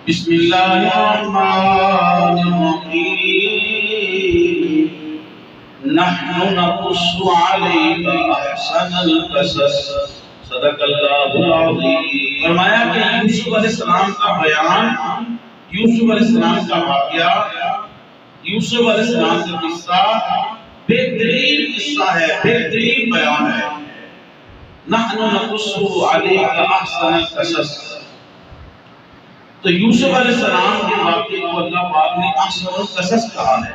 بسم اللہ الرحمن الرحیم نحن نقص علیک احسن القصص صدق اللہ العظیم۔ فرمایا کہ یوسف علیہ السلام کا بیان، یوسف علیہ السلام کا واقعہ، یوسف علیہ السلام کا قصہ بہترین قصہ ہے، بہترین بیان ہے۔ نحن نقص علیک احسن القصص، تو یوسف علیہ السلام کے واقعے کو اللہ پاک نے احسن القصص کہا ہے۔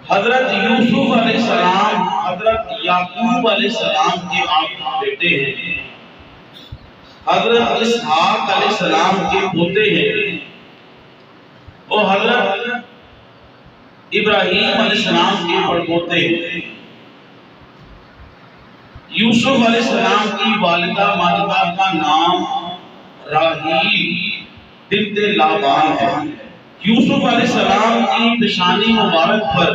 حضرت یوسف علیہ السلام حضرت یعقوب علیہ السلام کے آپ بیٹے ہیں، حضرت اسحاق علیہ السلام کے پوتے ہیں، اور حضرت ابراہیم علیہ السلام کے پڑپوتے ہیں۔ یوسف علیہ السلام کی والدہ ماجدہ کا نام راحیل بنت لابان ہے۔ یوسف علیہ السلام کی پیشانی مبارک پر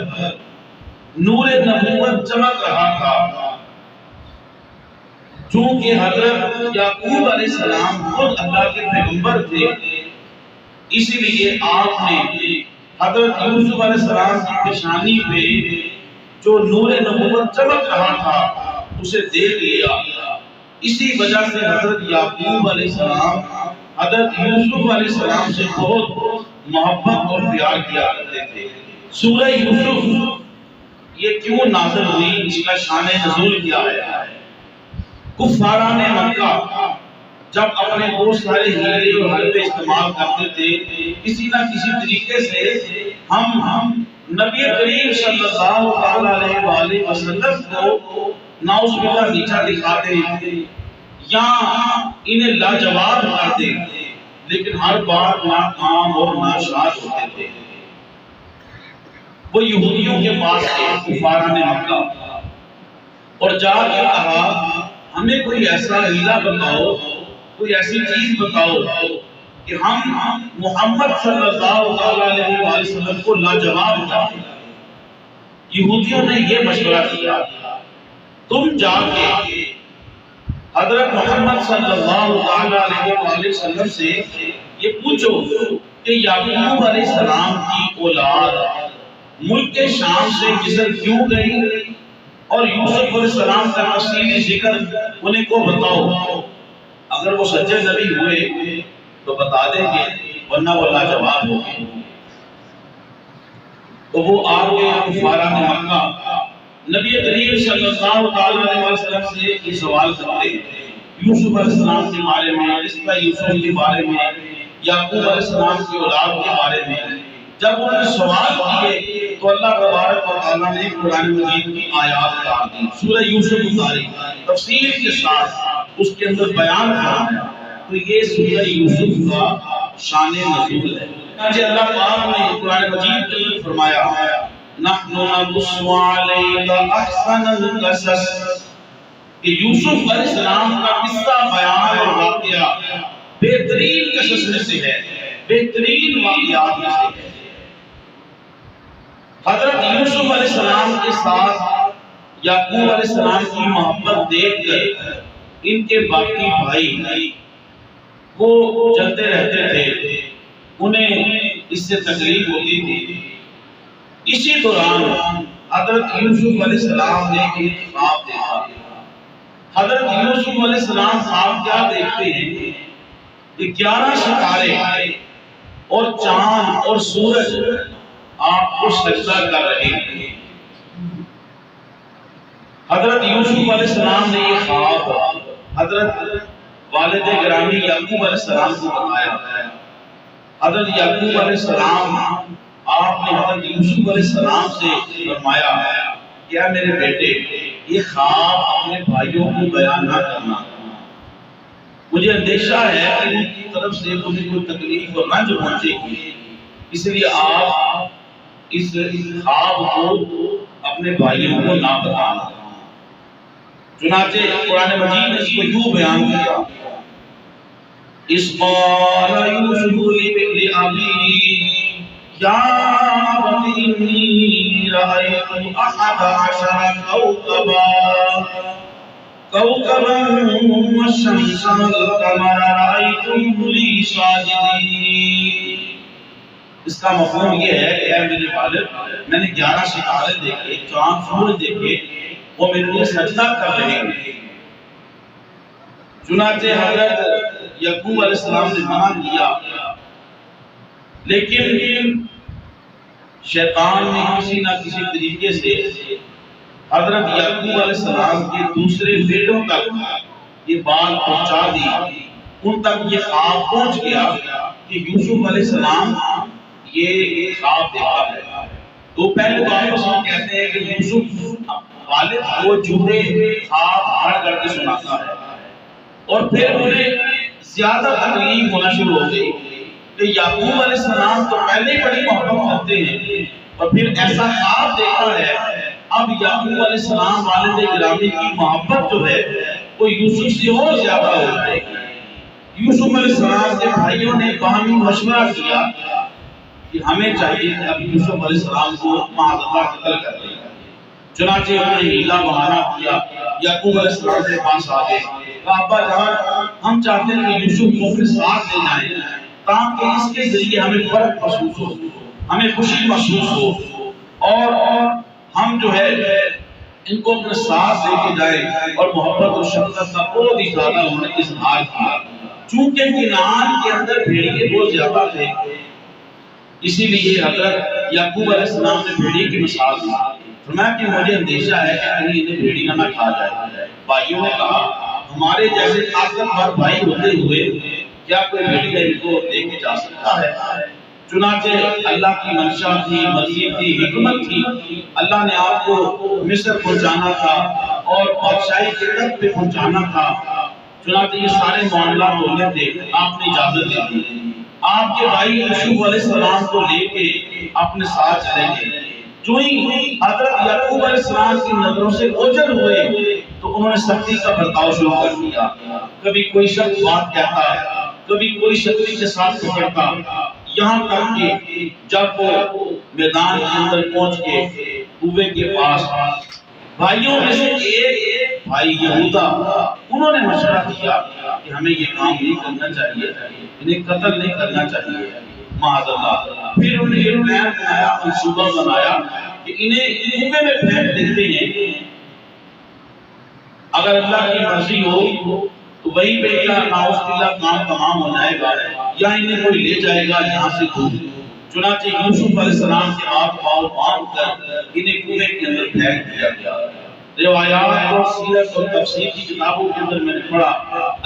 نور نبوت چمک رہا تھا، چونکہ حضرت یعقوب علیہ السلام خود اللہ کے پیغمبر تھے، اسی لیے آپ نے حضرت یوسف علیہ السلام کی پیشانی پہ جو نور نبوت چمک رہا تھا اسے دیکھ لیا۔ اسی وجہ سے حضرت یعقوب علیہ السلام حضرت یوسف علیہ السلام سے بہت محبت اور پیار کیا کرتے تھے۔ سورہ یوسف یہ کیوں نازل ہوئی، اس کا شان نزول کیا ہے؟ کفاران مکہ جب اپنے بہت سارے ہیلے اور حربے استعمال کرتے تھے، کسی نہ کسی طریقے سے ہم نبی کریم صلی اللہ علیہ وآلہ وسلم کو نعوذ باللہ نیچا دکھاتے یا انہیں لاجواب کرتے، لیکن ہر بار ناکام اور ناشاد ہوتے تھے۔ وہ یہودیوں کے پاس گئے کفاران مکہ اور جا کے کہا ہمیں کوئی ایسا ہیلا بتاؤ، کوئی ایسی چیز بتاؤ کہ ہم محمد صلی اللہ علیہ وسلم کو لاجواب کر دیں۔ یہودیوں نے یہ مشورہ کیا تم جا کے حضرت محمد صلی اللہ علیہ وسلم سے یہ پوچھو کہ یعقوب علیہ السلام کی اولاد ملک شام سے مصر کیوں گئی، اور یوسف علیہ السلام کا تفصیلی ذکر انہیں کو بتاؤ۔ اگر وہ سچے نبی ہوئے تو بتا دیں گے، ورنہ وہ لاجواب ہو گئے۔ تو وہ آگے کفاران مکہ نبی کریم صلی اللہ علیہ وسلم سے یہ سوال کرتے ہیں یوسف علیہ السلام کے بارے میں، قصہ یوسف کے بارے میں، یعقوب علیہ السلام کی اولاد کے بارے میں۔ جب انہوں نے سوال کیے تو اللہ تبارک و تعالیٰ نے قرآن مجید کی آیات اتار دی، سورہ یوسف اتاری تفصیل کے ساتھ، اس کے اندر بیان فرمایا۔ تو یہ سورہ یوسف کا شان نزول ہے۔ اللہ پاک نے قرآن مجید کے اندر فرمایا نحن نقص علیک احسن القصص، کہ یوسف علیہ السلام کا قصہ بیان اور واقعہ بہترین قصص میں سے ہے، بہترین واقعات میں سے ہے۔ حضرت یوسف علیہ السلام کے ساتھ یعقوب علیہ السلام کی محبت دیکھ کر ان کے باقی بھائی وہ جلتے رہتے تھے، انہیں اس سے تکلیف ہوتی تھی۔ اسی دوران حضرت یوسف علیہ السلام نے ایک خواب دیکھا۔ حضرت یوسف علیہ السلام خواب کیا دیکھتے ہیں کہ 11 ستارے اور چاند اور سورج آپ کو سجدہ کر رہے ہیں۔ حضرت یوسف علیہ السلام نے یہ خواب حضرت والد گرامی یعقوب علیہ السلام کو بتایا۔ حضرت یعقوب علیہ السلام آپ نے حضرت یوسف علیہ السلام سے فرمایا کیا میرے بیٹے یہ خواب اپنے بھائیوں کو بیان نہ کرنا، مجھے اندیشہ ہے کہ ان کی طرف سے مجھے کوئی تکلیف اور رنج پہنچے گی، اس لیے آپ اس خواب کو اپنے بھائیوں کو نہ بتانا۔ چنانچہ قرآن مجید نے اس کو یوں بیان کیا اس قال یوسف لأبیہ یا ابت انی رأیت 11 کوكبا والشمس والقمر رأيت رأيتم لي ساجدين۔ اس کا مفہوم یہ ہے کہ اے میرے والد، میں نے 11 ستارے دیکھے، چاند سورج دیکھے، وہ میرے لیے سجدہ کر رہے ہیں۔ چنانچہ حضرت یعقوب علیہ السلام نے منع کیا، لیکن شیطان نے کسی نہ کسی طریقے سے حضرت یعقوب علیہ السلام کے دوسرے بیٹوں تک یہ بات پہنچا دی، ان تک یہ خواب پہنچ گیا کہ یوسف علیہ السلام یہ خواب دیکھا ہے۔ تو پہلے تو آپس میں کہتے ہیں کہ یوسف والد کو جھوٹے خواب پڑھ کر کے سناتا ہے، اور پھر انہیں زیادہ تکلیف ہونا شروع ہو گئی کہ یعقوب علیہ السلام تو پہلے ہی بڑی محبت کرتے ہیں، اور پھر ایسا خواب دیکھا ہے، اب یعقوب علیہ السلام والد گرامی کی محبت جو ہے وہ یوسف سے اور زیادہ ہو جائے گی۔ یوسف علیہ السلام کے بھائیوں نے باہمی مشورہ کیا کہ ہمیں چاہیے کہ اب یوسف علیہ السلام کو معاذ اللہ قتل کر دیں۔ چنانچہ انہوں نے ہیلا بہانہ کیا، یعقوب علیہ السلام کے پاس آ گئے، کہا ابا جان ہم چاہتے ہیں کہ یوسف کو اپنے ساتھ لے جائیں تاکہ اس کے ذریعے ہمیں فرق محسوس ہو، ہمیں خوشی محسوس ہو، اور ہم جو ہے ان کو اپنے ساتھ لے کے جائیں، اور محبت اور شفقت کا بہت ہی زیادہ انہوں نے اظہار کیا۔ چونکہ کنعان کے اندر بھیڑیے بہت زیادہ تھے، اسی لیے حضرت یعقوب علیہ السلام نے بھیڑیے کی مثال دی، فرمایا کہ مجھے اندیشہ ہے کہ کہیں انہیں بھیڑیاں نہ کھا جائے۔ بھائیوں نے کہا ہمارے جیسے طاقتور بھائی ہوتے ہوئے کیا کوئی بھیڑیا ان کو لے کے جا سکتا ہے؟ چنانچہ اللہ کی منشا تھی، مرضی تھی، حکمت تھی، اللہ نے آپ کو مصر پہنچانا تھا اور بادشاہی کے تخت پہ پہنچانا تھا۔ چنانچہ یہ سارے معاملات ہونے تھے، آپ نے اجازت دے دی، آپ کے بھائی یوسف علیہ السلام کو لے کے اپنے ساتھ چلے گئے۔ جو ہی حضرت یعقوب علیہ السلام کی نظروں سے اوجھل ہوئے تو انہوں نے سختی کا برتاؤ شروع کر دیا، کبھی کوئی شخص بات کہتا، کبھی کوئی شخصی کے ساتھ پکڑتا، یہاں تک کہ جب وہ میدان کے اندر پہنچ کے کنویں کے پاس، بھائیوں میں سے ایک بھائی یہودا انہوں نے مشورہ دیا کہ ہمیں یہ کام نہیں کرنا چاہیے، انہیں قتل نہیں کرنا چاہیے معاذ اللہ۔ پھر انہوں نے یہ پلان بنایا، منصوبہ بنایا کہ انہیں کنویں میں پھینک دیتے ہیں، اگر اللہ کی مرضی ہو تو وہی پہ ناؤز باللہ کام تمام ہو جائے گا، یا انہیں کوئی لے جائے گا یہاں سے دور۔ چنانچہ یوسف علیہ السلام کے ہاتھ پاؤں باندھ کر انہیں کنویں کے اندر پھینک دیا گیا۔ روایات اور سیرت اور تفسیر کی کتابوں کے اندر میں نے پڑھا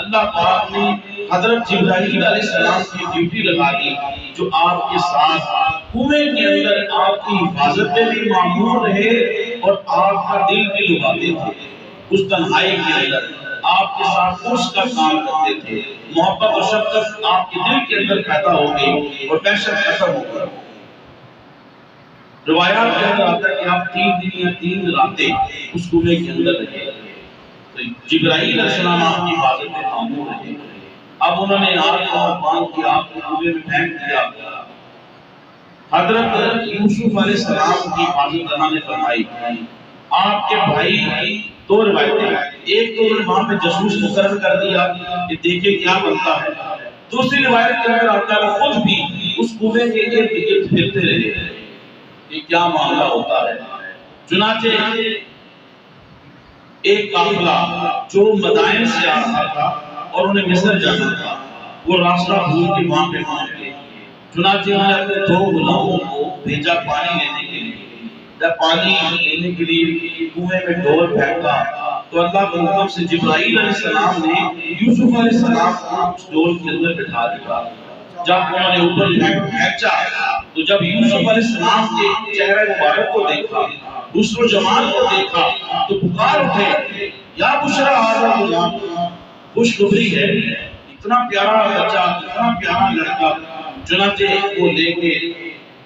اللہ پاک نے حضرت جبرائیل علیہ السلام کی ڈیوٹی لگا دی، جو آپ کے ساتھ کنویں کے اندر آپ کی حفاظت میں بھی معمور رہے اور آپ کا دل بھی لگاتے تھے۔ اس تنہائی کے اندر آپ کے ساتھ اس کا کام کرتے تھے، محبت اور شفقت آپ کے دل کے اندر پیدا ہو گئی اور وحشت ختم ہو گئی۔ روایات کے اندر آتا ہے کہ آپ 3 دن یا 3 راتیں اس کنویں کے اندر رہے، تو جبرائیل علیہ السلام آپ کی حفاظت میں معمور رہے۔ اب انہوں نے ہاتھ پاؤں باندھ کے آپ کو کنویں میں پھینک دیا۔ حضرت یوسف علیہ السلام کی حفاظت اللہ نے فرمائی۔ آپ کے بھائی 2 روایتیں، ایک تو انہوں نے وہاں پہ جاسوس مقرر کر دیا کہ دیکھیں کیا بنتا ہے، دوسری روایت کے اندر آتا ہے وہ خود بھی اس کنویں کے ارد گرد پھرتے رہے کہ کیا معاملہ ہوتا ہے۔ چنانچہ ایک قافلہ جو مدائن سے آ رہا تھا اور انہیں مصر جانا تھا، وہ راستہ بھول کے وہاں پہ پہنچ گئے۔ چنانچہ انہوں نے اپنے 2 غلاموں کو بھیجا پانی لینے کے لیے۔ جب پانی لینے کے لیے کنویں میں ڈول پھینکا تو اللہ کے حکم سے جبرائیل علیہ السلام نے یوسف علیہ السلام کو اس ڈول کے اندر بٹھا دیا۔ جب انہوں نے اوپر پھینکا تو جب یوسف علیہ السلام کے چہرے مبارک کو دیکھا، حسن و جمال کو دیکھا تو پکار اٹھے، یا بشرا ھذا غلام، خوشخبری ہے، اتنا پیارا بچہ، اتنا پیارا لڑکا۔ چنانچہ وہ لے کے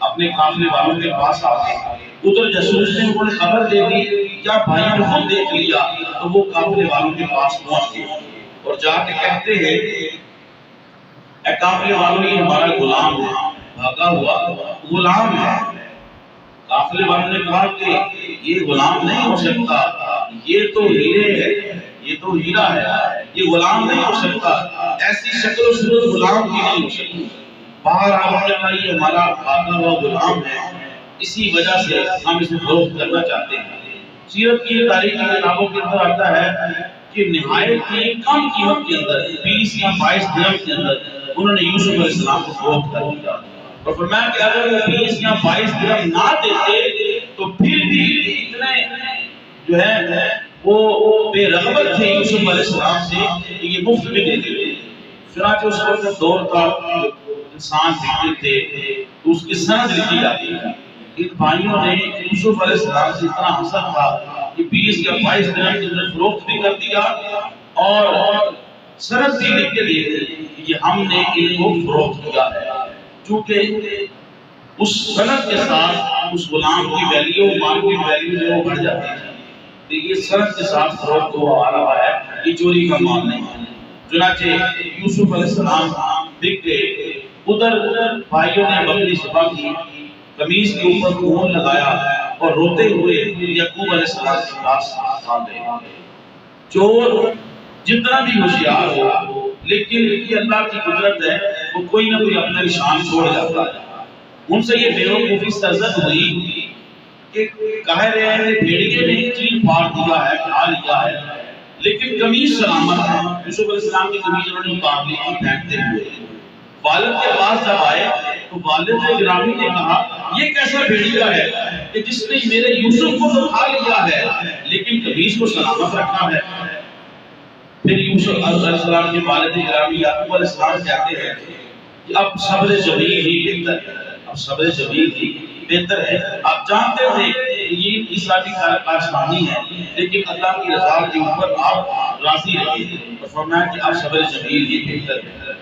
اپنے قافلے والوں کے پاس آ گئے۔ ادھر جاسوس نے انہوں نے خبر دے دی، کیا بھائیوں نے خود دیکھ لیا، تو وہ قافلے والوں کے پاس پہنچ گئے اور جا کے کہتے ہیں اے قافلے والوں یہ ہمارا غلام ہے، بھاگا ہوا غلام ہے۔ قافلے والوں نے کہا کہ یہ غلام نہیں ہو سکتا، یہ تو ہیرے ہے، یہ تو ہیرا ہے، یہ غلام نہیں ہو سکتا، ایسی شکل و صورت غلام کی نہیں ہو سکتی۔ باہر آپ نے کہا یہ ہمارا آقا ہوا غلام ہے، اسی وجہ سے ہم اسے فروخت کرنا چاہتے ہیں۔ سیرت کی تاریخ کی کتابوں کے اندر آتا ہے کہ نہایت ہی کم قیمت کے اندر 20 یا 22 درہم کے اندر انہوں نے یوسف علیہ السلام کو فروخت کر دیا، اور فرمایا کہ اگر وہ 20 یا 22 درہم نہ دیتے تو پھر بھی اتنے جو ہے وہ بے رغبت تھے یوسف علیہ السلام سے کہ یہ مفت میں دے دیتے۔ چنانچہ اس وقت دور کا انسان بکتے تھے تو اس کی سند لکھی جاتی ہے۔ ان بھائیوں نے یوسف علیہ السلام سے اتنا حسد تھا کہ 20 یا 22 درہم کے اندر فروخت بھی کر دیا اور سند بھی لکھ کے دیے کہ یہ ہم نے ان کو فروخت کیا ہے، چونکہ اس سند کے ساتھ اس غلام کی ویلیو، مارکیٹ ویلیو جو وہ بڑھ جاتی ہے۔ کہ یہ سند کے ساتھ فروخت ہوا آ رہا ہے، یہ چوری کا مال نہیں ہے۔ چنانچہ یوسف علیہ السلام بک گئے، ادھر بھائیوں نے بکری ذبح کی، قمیص کے اوپر خون لگایا اور روتے ہوئے یعقوب علیہ السلام کے پاس آ گئے۔ چور جتنا بھی ہوشیار ہو، لیکن یہ اللہ کی قدرت ہے، وہ کوئی نہ کوئی اپنا نشان چھوڑ جاتا ہے۔ ان سے یہ بیوقوفی سرزد ہوئی کہ کہہ رہے ہیں کہ بھیڑیے نے چین پھاڑ دیا ہے، کھا لیا ہے، لیکن قمیص سلامت ہے۔ یوسف علیہ السلام کی قمیص انہوں نے اتار لی تھی پھینکتے ہوئے۔ والد کے پاس جب آئے تو والد گرامی نے کہا یہ کیسا بھیڑیا ہے کہ جس نے میرے یوسف کو تو کھا لیا ہے لیکن قمیص کو سلامت رکھا ہے۔ پھر یوسف علیہ السلام کے والد گرامی یعقوب علیہ السلام کہتے ہیں کہ اب صبر جمیل ہی بہتر ہے، اب صبر جمیل ہی بہتر ہے۔ آپ جانتے تھے کہ یہ اسرائیلی کارسانی ہے، لیکن اللہ کی رضا کے اوپر آپ راضی رہے اور فرمایا کہ اب صبر جمیل ہی بہتر ہے۔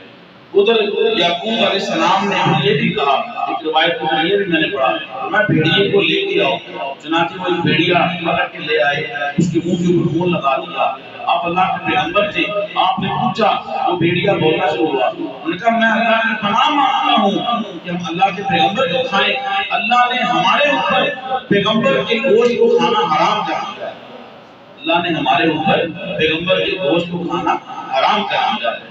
ادھر یعقوب علیہ السلام نے یہ بھی کہا، ایک روایت کو یہ بھی میں نے پڑھا، میں بھیڑیے کو لے کے آؤ۔ چنانچہ وہ ایک بھیڑیا پکڑ کے لے آئے، اس کے منہ کے اوپر خون لگا دیا۔ آپ اللہ کے پیغمبر تھے، آپ نے پوچھا، وہ بھیڑیا بولنا شروع ہوا۔ انہوں نے کہا میں اللہ کی پناہ مانگتا ہوں کہ ہم اللہ کے پیغمبر کو کھائیں، اللہ نے ہمارے اوپر پیغمبر کے گوشت کو کھانا حرام کر دیا ہے، اللہ نے ہمارے اوپر پیغمبر کے گوشت کو کھانا حرام کر دیا ہے۔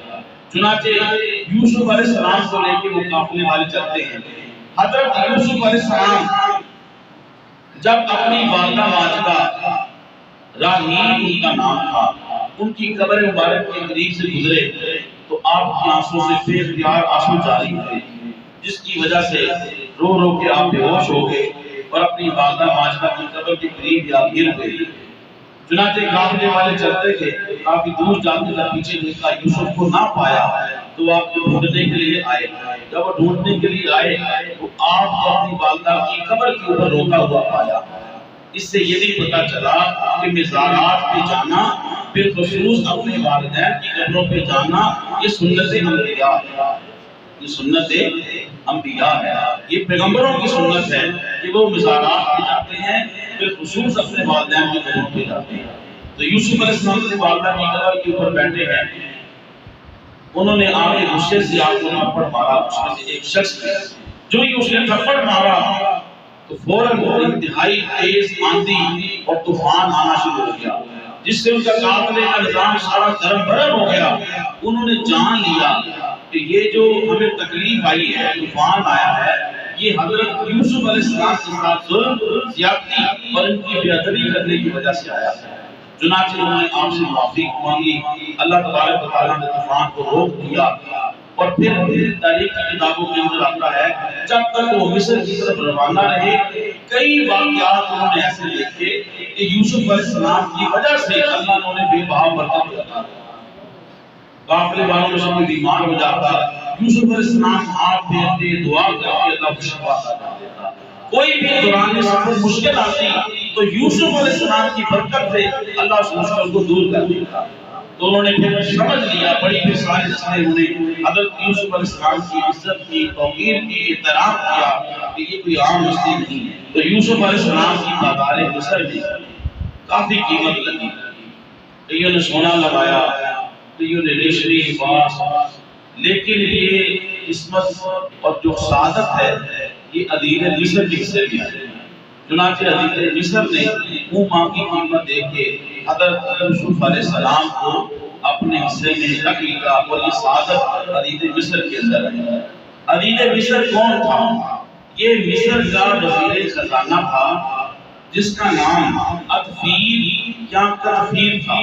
چنانچہ یوسف علیہ السلام کو لے کے وہ قافلے والے چلتے ہیں۔ حضرت یوسف علیہ السلام جب اپنی والدہ ماجدہ راحیل ان کا نام تھا، ان کی قبر مبارک کے قریب سے گزرے تو آپ کی آنسوں سے بے اختیار آنسو جاری ہوئے، جس کی وجہ سے رو رو کے آپ بے ہوش ہو گئے اور اپنی والدہ ماجدہ کی قبر کے قریب آپ گر گئے۔ چنانچہ قافلے والے چلتے تھے، کافی دور جاتے تھے، پیچھے دیکھا یوسف کو نہ پایا تو آپ کو ڈھونڈنے کے لیے آئے۔ جب وہ ڈھونڈنے کے لیے آئے تو آپ کو اپنی والدہ کی قبر کے اوپر روتا ہوا پایا۔ اس سے یہ بھی پتا چلا کہ مزارات پہ جانا، بالخصوص اپنے والدین کی قبروں پہ جانا، یہ سنت انبیاء ہے، یہ سنت انبیاء ہے، یہ پیغمبروں کی سنت ہے کہ وہ مزارات پہ جاتے ہیں، بالخصوص اپنے والدین کی قبروں پہ جاتے ہیں۔ تو یوسف علیہ السلام کی والدہ کی قبر کے اوپر بیٹھے ہیں، انہوں نے آگے غصے سے آپ کو تھپڑ مارا۔ اس میں سے ایک شخص نے جو ہی اس نے تھپڑ مارا تو فوراً انتہائی تیز آندھی اور طوفان آنا شروع ہو گیا، جس سے ان کا قافلے کا نظام سارا درم برم ہو گیا۔ انہوں نے جان لیا کہ یہ جو ہمیں تکلیف آئی ہے، طوفان آیا ہے، یہ حضرت یوسف علیہ السلام کے ساتھ ظلم، زیادتی اور ان کی بے ادبی کرنے کی وجہ سے آیا ہے۔ چنانچہ انہوں نے آپ سے معافی مانگی، اللہ تبارک و تعالیٰ نے طوفان کو روک دیا۔ اور پھر تاریخ کی کتابوں کے اندر آتا ہے جب تک وہ مصر کی طرف روانہ رہے، کئی واقعات انہوں نے ایسے دیکھے کہ یوسف علیہ السلام کی وجہ سے اللہ نے انہیں بے بہا برکت دیتا۔ قافلے والوں میں سے کوئی بیمار ہو جاتا، یوسف علیہ السلام ہاتھ پھیرتے دعا کرتے اللہ کو شفا عطا دیتا۔ کوئی بھی دوران سفر مشکل آتی تو یوسف علیہ السلام کی برکت سے اللہ اس مشکل کو دور کر دیتا۔ تو انہوں نے پھر سمجھ لیا، بڑی پھر ساری نسلیں انہیں حضرت یوسف علیہ السلام کی عزت کی، توقیر کی، احترام کیا کہ یہ کوئی عام ہستی نہیں ہے۔ تو یوسف علیہ السلام کی بازار مصر میں کافی قیمت لگی، کئیوں نے سونا لگایا، کئیوں نے ریشمی لباس، لیکن یہ قسمت اور جو سعادت ہے یہ عزیز مصر کے حصے میں ہے۔ چنانچہ عزیز مصر نے منہ مانگی قیمت دے کے حضرت یوسف علیہ السلام کو اپنے حصے میں رکھ لیا، اور یہ سعادت عزیز مصر کے اندر ہے۔ عزیز مصر کون تھا؟ یہ مصر کا وزیر خزانہ تھا، جس کا نام اطفیل یا کطفیل تھا۔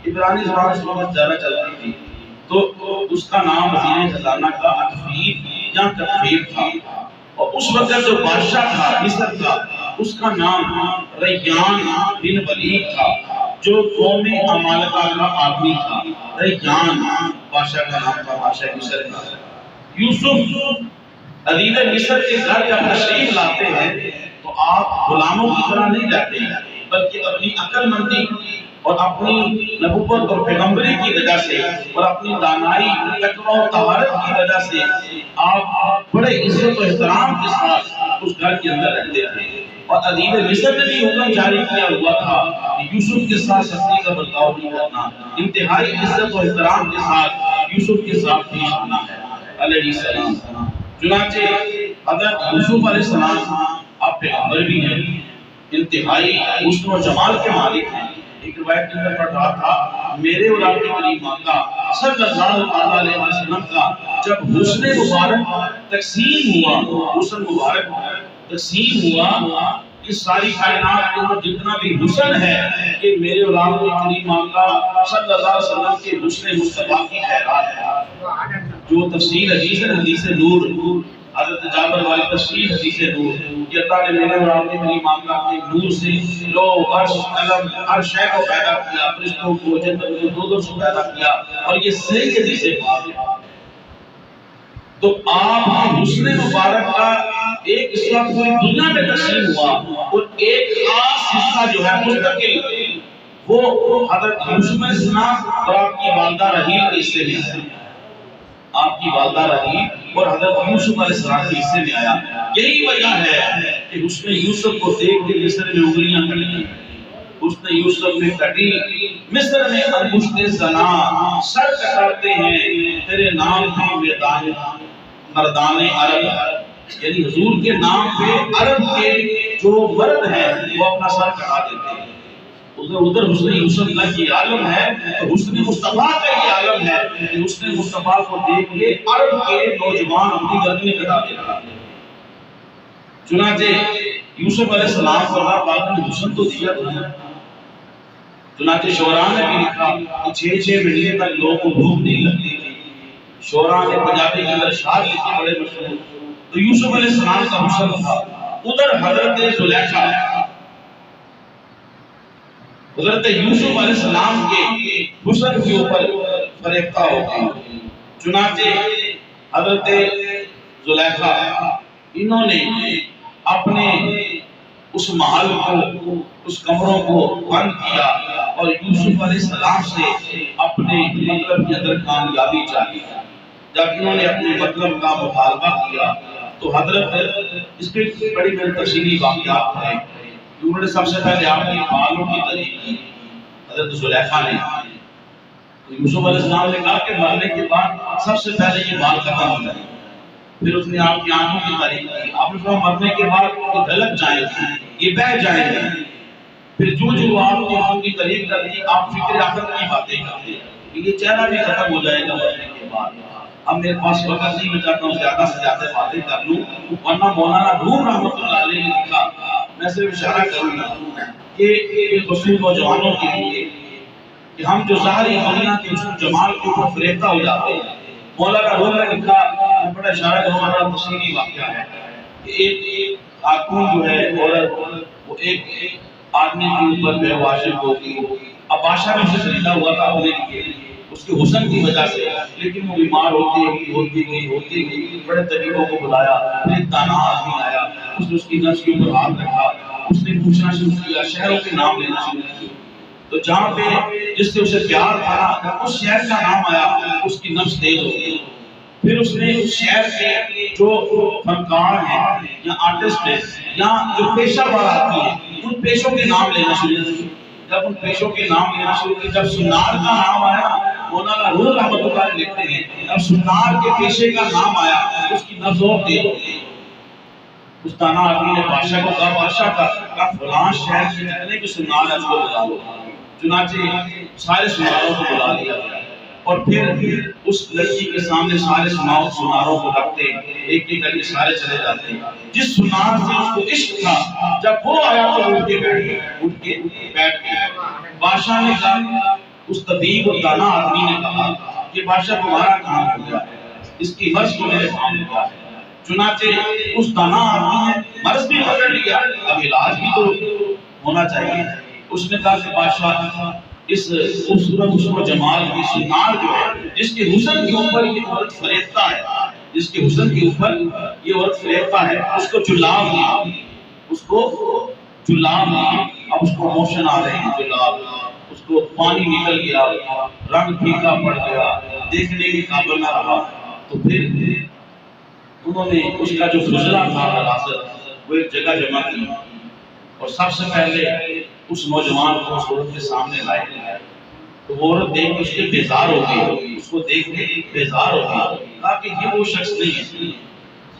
عبرانی زبان سے بہت زیادہ چلتی تھی، تو اس کا نام وزیر خزانہ کا اطفیل یا کطفیل تھا۔ اور اس وقت جو بادشاہ تھا مصر کا، اس کا نام ریان بن ولید تھا، جو قوم عمالقہ کا آدمی تھا۔ ریان بادشاہ کا نام تھا، بادشاہ مصر کا۔ یوسف عزیز مصر کے گھر جب تشریف لاتے ہیں تو آپ غلاموں کی طرح نہیں رہتے ہیں، بلکہ اپنی عقل مندی اور اپنی نبوت اور پیغمبری کی وجہ سے اور اپنی دانائی، تقوی و طہارت کی وجہ سے آپ بڑے عزت و احترام کے ساتھ اس گھر کے اندر رہتے تھے۔ اور عزیز مصر نے بھی حکم جاری کیا ہوا تھا کہ یوسف کے ساتھ سختی کا برتاؤ نہیں کرنا، انتہائی عزت و احترام کے ساتھ یوسف کے ساتھ پیش آنا ہے علیہ السلام۔ چنانچہ حضرت یوسف علیہ السلام آپ پیغمبر بھی ہیں، انتہائی حسن و جمال کے مالک ہیں۔ ایک روایت کے اندر پڑھ رہا تھا، میرے اور آپ کے قریب آقا صلی اللہ علیہ وسلم کا جب حسن مبارک تقسیم ہوا، حسن مبارک تقسیم ہوا، اس ساری کائنات کے اندر جتنا بھی حسن ہے، یہ میرے اور آپ کے قریب آقا صلی اللہ علیہ وسلم کے حسن مصطفیٰ کی خیرات ہے۔ جو تفسیر حدیث نور، حضرت جابر والی تفسیر حدیث نور، کہ اللہ نے میرے اور آپ کے قریب آقا اپنے نور سے لو، عرش، قلم، ہر شے کو پیدا کیا، فرشتوں کو، جنت کو، دو سے پیدا کیا، اور یہ صحیح حدیث پاک ہے۔ تو آپ کی حسن مبارک کا ایک حصہ پوری دنیا میں تقسیم ہوا، اور ایک خاص حصہ جو ہے مستقل، وہ حضرت یوسف علیہ السلام اور آپ کی والدہ رحیل کے حصے میں آیا۔ آپ کی والدہ رحیل اور حضرت یوسف علیہ السلام کے حصے میں آیا۔ یہی وجہ ہے کہ حسن یوسف کو دیکھ کے مصر میں انگلیاں کٹی، حسن یوسف میں کٹی، مصر میں انگشت زنا سر کٹاتے ہیں، تیرے نام پہ میدان مردان عرب، یعنی حضور کے نام پہ عرب کے جو مرد ہیں وہ اپنا سر کٹا دیتے ہیں۔ ادھر حسن یوسف اللہ کی عالم ہے، تو حسن مصطفیٰ کا یہ عالم ہے کہ حسن مصطفیٰ کو دیکھ کے عرب کے نوجوان اپنی گردنیں کٹا دیتے ہیں۔ چنانچہ یوسف علیہ السلام کو اللہ پاک نے حسن تو دیا تھا، چنانچہ شعراء نے بھی لکھا کہ 6 مہینے تک لوگوں کو بھوک نہیں لگتی تھی۔ شعراء نے پنجابی کے اندر شعر لکھے بڑے مشہور، تو یوسف علیہ السلام کا حسن تھا۔ ادھر حضرت زلیخا حضرت یوسف علیہ السلام کے حسن کے اوپر فریفتہ ہو گئی۔ چنانچہ حضرت زلیخا انہوں نے اپنے اس محل کو، اس کمروں کو بند کیا اور یوسف علیہ السلام سے اپنے مطلب کے اندر کامیابی چاہی۔ جب انہوں نے اپنے مطلب کا مطالبہ کیا تو حضرت اس پہ بڑی بڑی تفصیلی واقعات ہیں۔ انہوں نے سب سے پہلے اپنے بالوں کی تاریخ کی، حضرت زلیخا نے۔ تو یوسف علیہ السلام نے کہا کہ مرنے کے بعد سب سے پہلے یہ بال ختم ہو جائیں۔ پھر اس نے آپ کی آنکھوں کی تاریخ کی، آپ نے کہا مرنے کے بعد یہ ڈھلک جائیں گے، یہ بہہ جائیں گے۔ پھر جو آپ کی آنکھوں کی تاریخ کرتی، آپ فکر آخرت کی باتیں کرتے، یہ چہرہ بھی ختم ہو جائے گا مرنے کے بعد۔ اب میرے پاس وقت نہیں، میں چاہتا ہوں زیادہ سے زیادہ باتیں کر لوں، ورنہ مولانا روم رحمۃ اللہ علیہ نے لکھا، میں صرف اشارہ کروں گا کہ خصوص نوجوانوں کے لیے کہ ہم جو ظاہری دنیا کے حسن جمال کے اوپر فریفتہ ہو جاتے ہیں۔ مولانا روم نے لکھا، میں بڑا اشارہ کروں گا، بڑا تفصیلی واقعہ ہے کہ ایک خاتون جو ہے عورت، وہ ایک آدمی کے اوپر بے عاشق ہوگی۔ اب بادشاہ نے اسے خریدا ہوا تھا اپنے لیے اس کے حسن کی وجہ سے، لیکن وہ بیمار ہوتی گئی، بڑے طبیبوں کو بلایا، پھر ایک دانا آدمی آیا، اس نے اس کی نفس کے اوپر ہاتھ رکھا، اس نے پوچھنا شروع کیا، شہروں کے نام لینا شروع کیا، تو جہاں پہ جس سے اسے پیار تھا اس شہر کا نام آیا، اس کی نفس تیز ہو گئی۔ پھر اس نے اس شہر کے جو فنکار ہیں یا آرٹسٹ ہیں یا جو پیشہ ور آدمی ہیں، ان پیشوں کے نام لینا شروع کیا۔ جب ان پیشوں کے نام لینا شروع کیا، جب سنار کا نام آیا، مولانا روح رحمۃ اللہ لکھتے ہیں، جب سنار کے پیشے کا نام آیا اس کی نفس اور تیز ہو گئی۔ اس دانا آدمی نے بادشاہ کو کہا، بادشاہ کا فلاں شہر کے جتنے بھی سنار ہیں اس کو بلا لو۔ چنانچہ سارے سناروں کو بلا لیا گیا۔ اور پھر اس لڑکی کے سامنے سارے سناروں کو رکھتے، ایک ایک کر کے سارے چلے جاتے. جس سنار سے اس کو عشق تھا جب وہ آیا تو اٹھ کے بیٹھ گیا. بادشاہ نے کہا، اس طبیب اور دانا آدمی نے کہا کہ بادشاہ تمہارا کام ہو گیا، اس کی مرض کو میرے کام ہوا ہے. چنانچہ اس دانا آدمی نے مرض بھی پکڑ لیا، اب علاج بھی تو ہونا چاہیے. اس نے کہا کہ بادشاہ اس خوبصورت حسن و جمال کی سنار جو ہے، جس کے حسن کے اوپر یہ عورت فریبتا ہے، جس کے حسن کے اوپر یہ عورت فریبتا ہے، اس کو جلاب نہیں، اس کو جلاب نہیں. اب اس کو موشن آ رہے ہیں جلاب، اس کو پانی نکل گیا، رنگ پھیکا پڑ گیا، دیکھنے کے قابل نہ رہا. تو پھر انہوں نے اس کا جو فضلہ تھا غلاظت، وہ ایک جگہ جمع کی اور سب سے پہلے اس نوجوان کو اس عورت کے سامنے لائے. تو وہ عورت دیکھ کے اس کے بیزار ہو گئی، اس کو دیکھ کے بیزار ہو گئی. کہا کہ یہ وہ شخص نہیں ہے،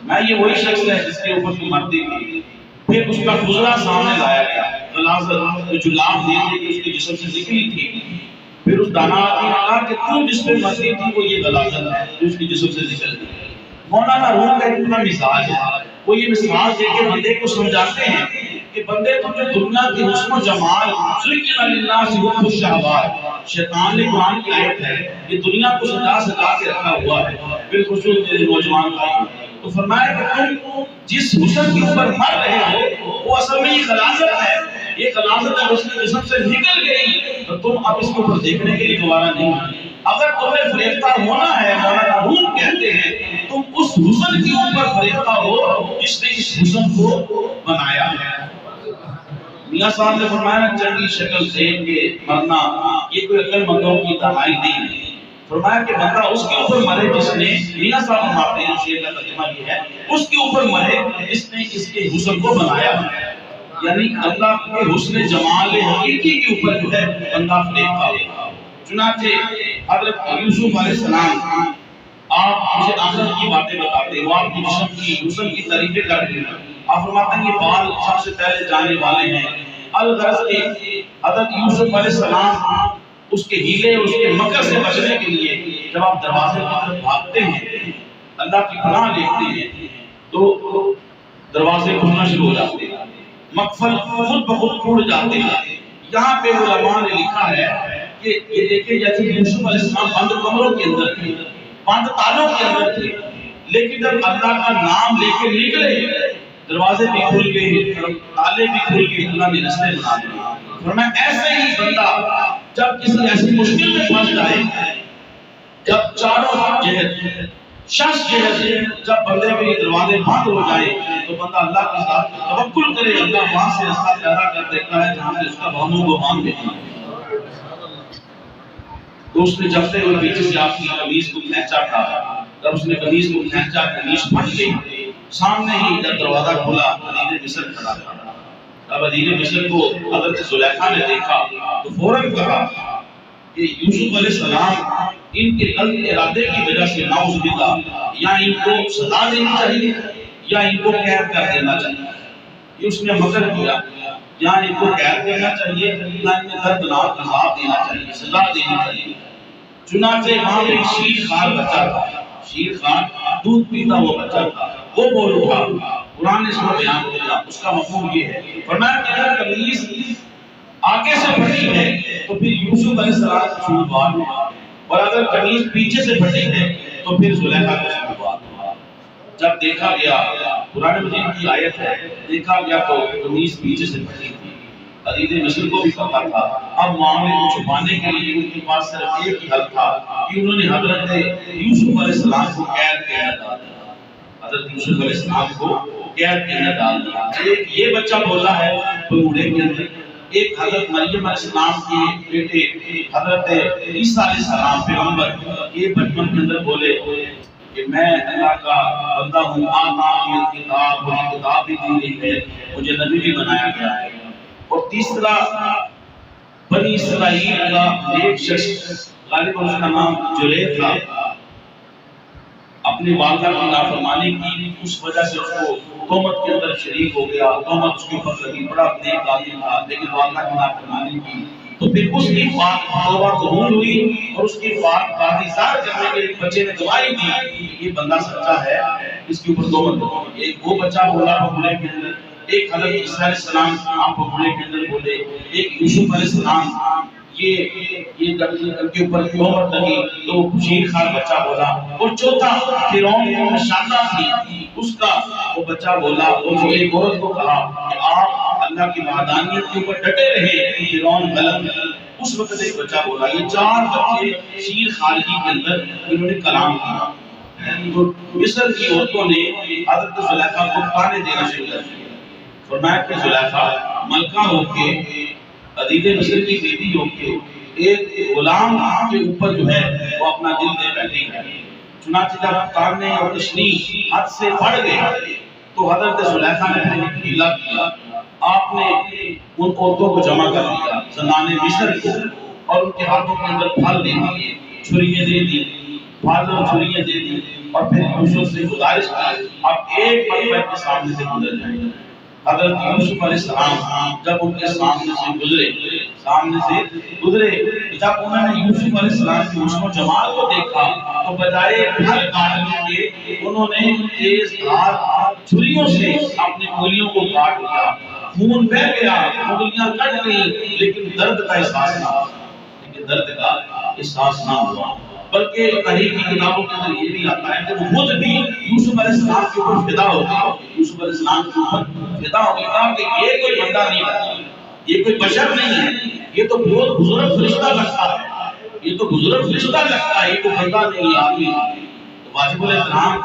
میں یہ وہی شخص ہے جس کے اوپر تو مردی تھی. پھر اس کا فضلہ سامنے لایا گیا، غلاظت جو جلاب دے دے کے اس کے جسم سے نکلی تھی. پھر اس دانا آدمی نے کہا کہ تو جس پہ مردی تھی وہ یہ غلاظت ہے جو اس کے جسم سے نکل گئی. مولانا روم کا اتنا مزاج ہے، وہ یہ مثال دے کے بندے کو سمجھاتے ہیں کہ بندے تو جو دنیا کی حسن و جمال زین للناس حب الشہوات، شیطان نے قرآن کی آیت ہے، یہ دنیا کو سجا کے رکھا ہوا ہے. بالخصوص میرے نوجوان بھائیوں، تو فرمایا کہ تم جس حسن کے اوپر مر رہے ہو وہ اصل میں یہ غلاظت ہے. یہ غلاظت اگر اس کے جسم سے نکل گئی تو تم اب اس کے اوپر دیکھنے کے لیے دوبارہ نہیں. اگر تمہیں فریفتہ ہونا ہے، مولانا روم کہتے ہیں، تم اس حسن کے اوپر فریفتہ ہو جس نے اس حسن کو بنایا ہے. میاں صاحب نے فرمایا نا، چنگی شکل دیکھ کے مرنا یہ کوئی عقل مندوں کی دہائی نہیں ہے. فرمایا کہ بندہ اس کے اوپر مرے جس نے، میاں صاحب فرماتے ہیں شیخ کا ترجمہ یہ ہے، اس کے اوپر مرے جس نے اس کے حسن کو بنایا ہے. یعنی اللہ کے حسن جمال حقیقی کے اوپر جو ہے بندہ فریفتہ ہو. چنانچہ حضرت یوسف علیہ السلام، آپ مجھے آخرت کی باتیں بتاتے ہیں، وہ آپ کی جسم کی حسن کی تعریفیں کر رہے ہیں. آپ فرماتے ہیں یہ بال سب سے پہلے جانے والے ہیں. الغرض کہ حضرت یوسف علیہ السلام اس کے ہیلے اور اس کے مکر سے بچنے کے لیے جب آپ دروازے کی طرف بھاگتے ہیں، اللہ کی پناہ لیتے ہیں، تو دروازے کھلنا شروع ہو جاتے ہیں، مقفل خود بخود ٹوٹ جاتے ہیں. یہاں پہ علماء نے لکھا ہے کہ یہ دیکھیں جیسے یوسف علیہ السلام بند کمروں کے اندر تھے، بند تالوں کے اندر تھے، لیکن جب اللہ کا نام لے کے نکلے دروازے بھی کھل گئے، تالے بھی کھل گئے، اللہ نے رستے بنا دیے. فرمایا ایسے ہی بندہ جب کسی ایسی مشکل میں پھنس جائے، جب چاروں جہت شخص جہت جب بندے کے دروازے بند ہو جائے تو بندہ اللہ کے ساتھ توکل کرے، اللہ وہاں سے راستہ پیدا کر دیتا ہے جہاں سے اس کا بہنوں کو مان دیتا ہے. تو اس نے جبتے ہوئے پیچھے سے آپ کی قمیص کو کھینچا تھا. جب اس نے قمیص کو کھینچا، قمیص پھٹ گئی. سامنے ہی جب دروازہ کھلا، عزیز مصر کھڑا تھا. جب عزیز مصر کو حضرت زلیخا نے دیکھا تو فوراً کہا کہ یوسف علیہ السلام ان کے غلط ارادے کی وجہ سے نعوذ باللہ یا ان کو سزا دینی چاہیے یا ان کو قید کر دینا چاہیے. یہ اس نے مکر کیا، یا ان کو قید کرنا چاہیے یا ان کو دردناک عذاب دینا چاہیے، سزا دینی چاہیے. چنانچہ وہاں ایک شیر خوار بچہ تھا، شیر خوار دودھ پیتا ہوا بچہ تھا، وہ بول اٹھا. قرآن نے اس کو بیان کیا، اس کا مفہوم یہ ہے. فرمایا کہ اگر قمیص آگے سے پھٹی ہے تو پھر یوسف علیہ السلام کا قصور ہوا، اور اگر قمیص پیچھے سے پھٹی ہے تو پھر زلیخا کا قصور ہوا. جب دیکھا گیا، قرآن مجید کی آیت ہے، دیکھا گیا تو قمیص پیچھے سے پھٹی تھی. عزیز مصر کو بھی پتا تھا. اب معاملے کو چھپانے کے لیے ان کے پاس صرف ایک ہی حل تھا کہ انہوں نے حضرت یوسف علیہ السلام کو قید کے اندر ڈال دیا. حضرت یوسف علیہ السلام کو قید کے اندر ڈال دیا. ایک یہ بچہ بولا ہے بنگوڑے کے اندر، ایک حضرت مریم علیہ السلام کے بیٹے حضرت عیسیٰ علیہ السلام پیغمبر یہ بچپن کے اندر بولے کہ میں اللہ کا بندہ ہوں، آتا کتاب، مجھے کتاب بھی دی گئی ہے، مجھے نبی بھی بنایا گیا ہے. اور تیسرا بنی اسرائیل کا ایک شخص، غالباً اس کا نام جریح تھا، اپنی والدہ کی نافرمانی کی، اس وجہ سے اس کو تہمت کے اندر شریک ہو گیا. تہمت اس کے اوپر لگی، بڑا نیک آدمی تھا لیکن والدہ کی نافرمانی کی تو پھر اس کی بات توبہ قبول ہوئی اور اس کی بات اظہار کرنے کے ایک بچے نے گواہی دی یہ بندہ سچا ہے، اس کے اوپر توبہ کرو۔ ایک وہ بچہ بولا بھولے کے اندر، ایک حضرت عیسیٰ علیہ السلام آپ بھولے کے اندر بولے، ایک یوسف علیہ السلام یہ جب ان کے اوپر تہمت لگی تو وہ شیر خار بچہ بولا، اور چوتھا فرعون کو نشانہ تھی اس کا وہ بچہ بولا، اور ایک عورت کو کہا کہ آپ اللہ کی وحدانیت کے اوپر ڈٹے رہے، فرعون غلط ہے۔ اس وقت ایک بچہ بولا۔ یہ چار بچے شیر خارجی کے اندر انہوں نے کلام کیا۔ مصر کی عورتوں نے حضرت زلیخا کو تانے دینا شروع کر دیا، فرمایا کہ زلیخا ملکہ ہو کے، عزیز مصر کی بیٹی ہو کے، ایک غلام کے اوپر جو ہے وہ اپنا دل دے بیٹھی ہے۔ چنانچہ جب تانے اور تشنیع حد سے بڑھ گئے تو حضرت زلیخا نے پھر ہیلا کیا، آپ نے ان عورتوں کو جمع کر لیا، زنان مصر کو، اور ان کے ہاتھوں کے اندر پھل دے دیے، چھریاں دے دی، پھل اور چھریاں دے دی، اور پھر یوسف سے گزارش کی آپ ایک مرتبہ کے سامنے سے گزر جائیں۔ حضرت یوسف علیہ السلام جب ان کے سامنے سے گزرے جب انہوں نے یوسف علیہ السلام کی حسن و جمال کو دیکھا تو بجائے پھل کاٹنے کے انہوں نے تیز دھار چھریوں سے اپنی انگلیوں کو کاٹ لیا، خون بہہ گیا، انگلیاں کٹ گئی، لیکن درد کا احساس نہ ہوا۔ بلکہ تاریخ کی کتابوں کے اندر یہ بھی آتا ہے کہ وہ خود بھی یوسف علیہ السلام کے اوپر فدا ہو گیا، یوسف علیہ السلام کے اوپر فدا ہو گیا کہ یہ کوئی بندہ نہیں ہے، یہ کوئی بشر نہیں ہے، یہ تو بہت بزرگ فرشتہ لگتا ہے، یہ تو بزرگ فرشتہ لگتا ہے، یہ کوئی بندہ نہیں ہے، آدمی۔ تو واجب الاحترام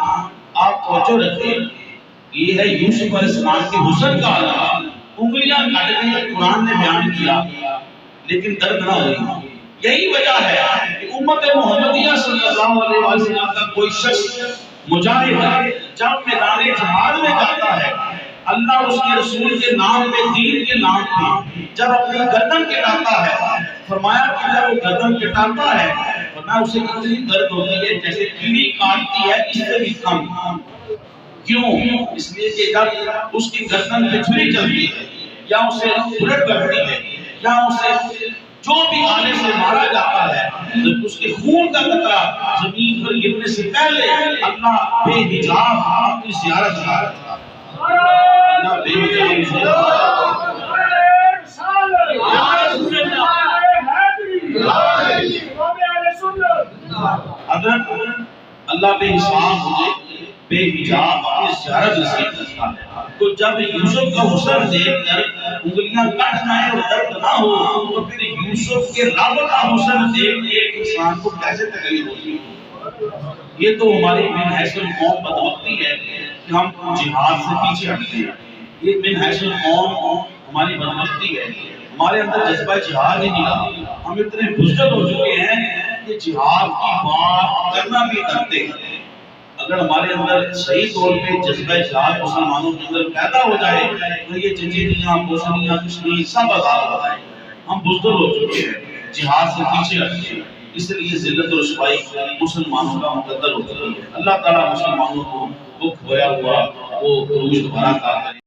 آپ توجہ رکھیں، یہ ہے یوسف علیہ السلام کے حسن کا عالم۔ انگلیاں کاٹ کے قرآن نے بیان کیا لیکن درد نہ ہوئی۔ یہی وجہ ہے کہ امت محمدیہ صلی اللہ علیہ وسلم کا کوئی شخص مجاہد جب میدان جہاد میں جاتا ہے، اللہ اس کے رسول کے نام پہ، دین کے نام پہ جب اپنی گردن کٹاتا ہے، فرمایا کہ جب وہ گردن کٹاتا ہے فرمایا اسے اتنی درد ہوتی ہے جیسے کیڑی کاٹتی ہے، اس سے بھی کم۔ کیوں؟ اس لیے کہ جب اس کی گردن پہ چھری چلتی ہے یا اسے بلٹ لگتی ہے یا اسے جو بھی آنے سے مارا جاتا ہے، اس کے خون کا قطرہ زمین پر گرنے سے پہلے اللہ بے حجاب اپنی زیارت کرتا ہے۔ اللہ بے حجاب اللہ بے حساب مجھے بے حجاب اپنی زیارت نصیب کرتا ہے۔ تو جب یوسف کا حسن دیکھ کر انگلیاں کٹ جائیں اور درد نہ ہو تو پھر یوسف کے رب کا حسن دیکھ کے ایک انسان کو کیسے تکلیف ہوتی ہے؟ یہ تو ہماری من حیث القوم بدبختی ہے کہ ہم جہاد سے پیچھے ہٹتے ہیں، یہ من حیث القوم ہماری بدبختی ہے، ہمارے اندر جذبہ جہاد ہی نہیں رہا، ہم اتنے بزدل ہو چکے ہیں کہ جہاد کی بات کرنا بھی ڈرتے ہیں۔ اگر ہمارے اندر صحیح طور پہ جذبہ جہاد مسلمانوں کے اندر پیدا ہو جائے تو یہ چچیریاں بوسنیاں کشمیر سب آزاد ہو جائیں۔ ہم بزدل ہو چکے ہیں، جہاد سے پیچھے ہٹتے ہیں، اس لیے ذلت و رسوائی مسلمانوں کا مقدر ہو چکی ہے۔ اللہ تعالیٰ مسلمانوں کو دکھ ہویا ہوا وہ عروج دوبارہ عطا کرے۔